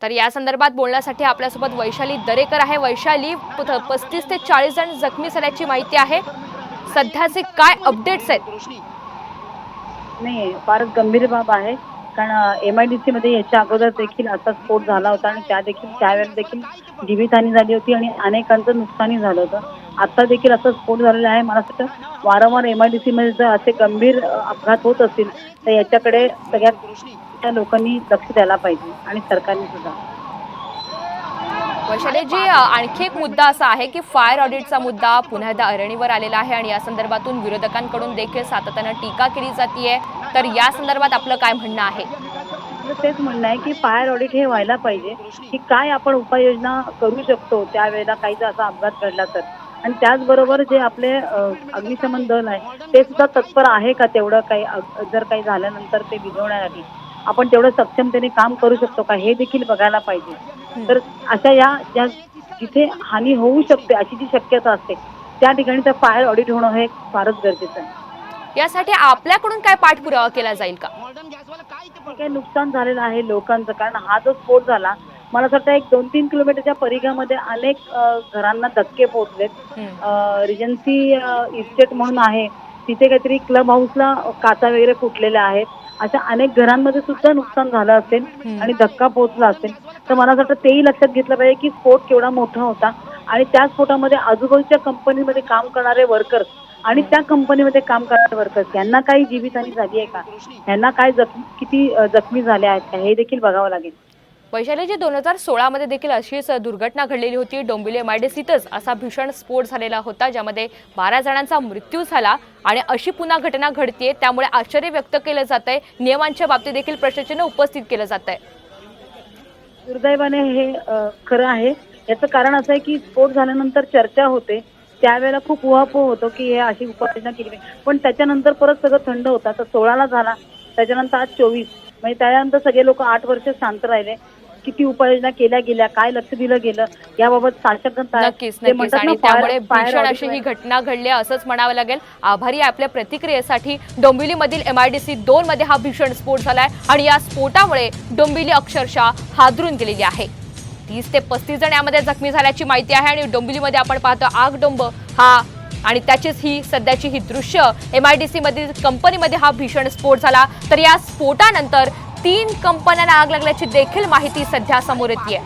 तर या संदर्भात बोलण्यासाठी आपल्यासोबत वैशाली दरेकर आहे। वैशाली, 35 ते 40 जण जखमी झाल्याची माहिती आहे। सध्याचे काय अपडेट्स आहेत? नाही, फारच गंभीर बाब आहे। कारण MIDC मध्ये याच्या अगोदर देखील असा स्फोट झाला होता आणि त्यावेळेला देखील जीवितहानी झाली होती आणि अनेकांचं नुकसानही झालं होतं। आता देखील असा स्फोट झालेला आहे। मला असं वाटतं वारंवार MIDC मध्ये जर असे गंभीर अपघात होत असतील तर याच्याकडे सगळ्या लोकांनी लक्ष द्यायला पाहिजे आणि सरकारने सुद्धा। वैशाली जी, आणखी एक मुद्दा असा आहे की फायर ऑडिटचा मुद्दा पुन्हा एकदा ऐरणीवर आलेला आहे आणि या संदर्भातून विरोधकांकडून देखील सातत्याने टीका केली जाते। तर या संदर्भात आपलं काय म्हणणं आहे? तेच म्हणणं आहे की फायर ऑडिट हे व्हायला पाहिजे की काय आपण उपाययोजना करू शकतो त्यावेळेला काही जर असा अपघात घडला तर। आणि त्याचबरोबर जे आपले अग्निशमन दल आहे ते सुद्धा तत्पर आहे का तेवढं काही जर काही झाल्यानंतर ते विझवण्यासाठी आपण तेवढं सक्षमतेने काम करू शकतो का हे देखील बघायला पाहिजे। तर अशा ज्या जिथे हानी होऊ शकते अशी जी शक्यता असते त्या ठिकाणी तर फायर ऑडिट होणं हे फारच गरजेचं आहे। यासाठी आपल्याकडून काय पाठपुरावा केला जाईल का? काही नुकसान झालेलं आहे लोकांचं, कारण हा जो स्फोट झाला मला असं वाटतं 1-2-3 किलोमीटरच्या परिघामध्ये अनेक घरांना धक्के पोहोचलेत। रिजन्सी इस्टेट म्हणून आहे तिथे काहीतरी क्लब हाऊसला काचा वगैरे फुटलेल्या आहेत। अशा अनेक घरांमध्ये सुद्धा नुकसान झालं असेल आणि धक्का पोहोचला असेल। तर मला असं वाटतं तेही लक्षात घेतलं पाहिजे की स्फोट केवढा मोठा होता आणि त्या स्फोटामध्ये आजूबाजूच्या कंपनीमध्ये काम करणारे वर्कर्स आणि त्या कंपनीमध्ये काम करणारे वर्कर्स यांना काही जीवितहानी झाली आहे का, यांना काय किती जखमी झाले आहेत का हे देखील बघावं लागेल। वैशाली जी, 2016 मध्ये देखील अशीच दुर्घटना घडलेली होती। डोंबिवली MIDCतच असा भीषण स्फोट झालेला होता ज्यामध्ये 12 जणांचा मृत्यू झाला आणि अशी पुन्हा घटना घडते त्यामुळे आश्चर्य व्यक्त केलं जातंय। नियमांच्या बाबतीत देखील प्रश्नचिन्ह उपस्थित केलं जातंय। दुर्दैवाने हे खरं आहे। याचं कारण असं आहे की स्फोट झाल्यानंतर चर्चा होते त्यावेळेला खूप उहापोह होतो की हे अशी उपाययोजना केली पण त्याच्यानंतर परत सगळं थंड होतं। आता 16ला झाला त्याच्यानंतर आज 24 म्हणजे त्यानंतर सगळे लोक 8 वर्ष शांत राहिले। किती उपाययोजना केल्या गेल्या, काय लक्ष दिलं गेलं याबाबत साशंकता आहे। नक्कीच आणि त्यामुळे भीषण अशी ही घटना घडली असंच म्हणावं लागेल। आभारी आहे आपल्या प्रतिक्रियेसाठी। डोंबिवलीमधील MIDC 2 मध्ये हा भीषण स्फोट झालाय आणि या स्फोटामुळे डोंबिवली अक्षरशः हादरून गेलेली आहे। 30 ते 35 जण यामध्ये जखमी झाल्याची माहिती आहे आणि डोंबिवलीमध्ये आपण पाहतो आगडोंब हा आणि त्याचीच ही सध्याची ही दृश्य MIDC मधील कंपनीमध्ये हा भीषण स्फोट झाला। तर या स्फोटानंतर 3 कंपन्यांना आग लागल्याची देखील माहिती सध्या समोर येते।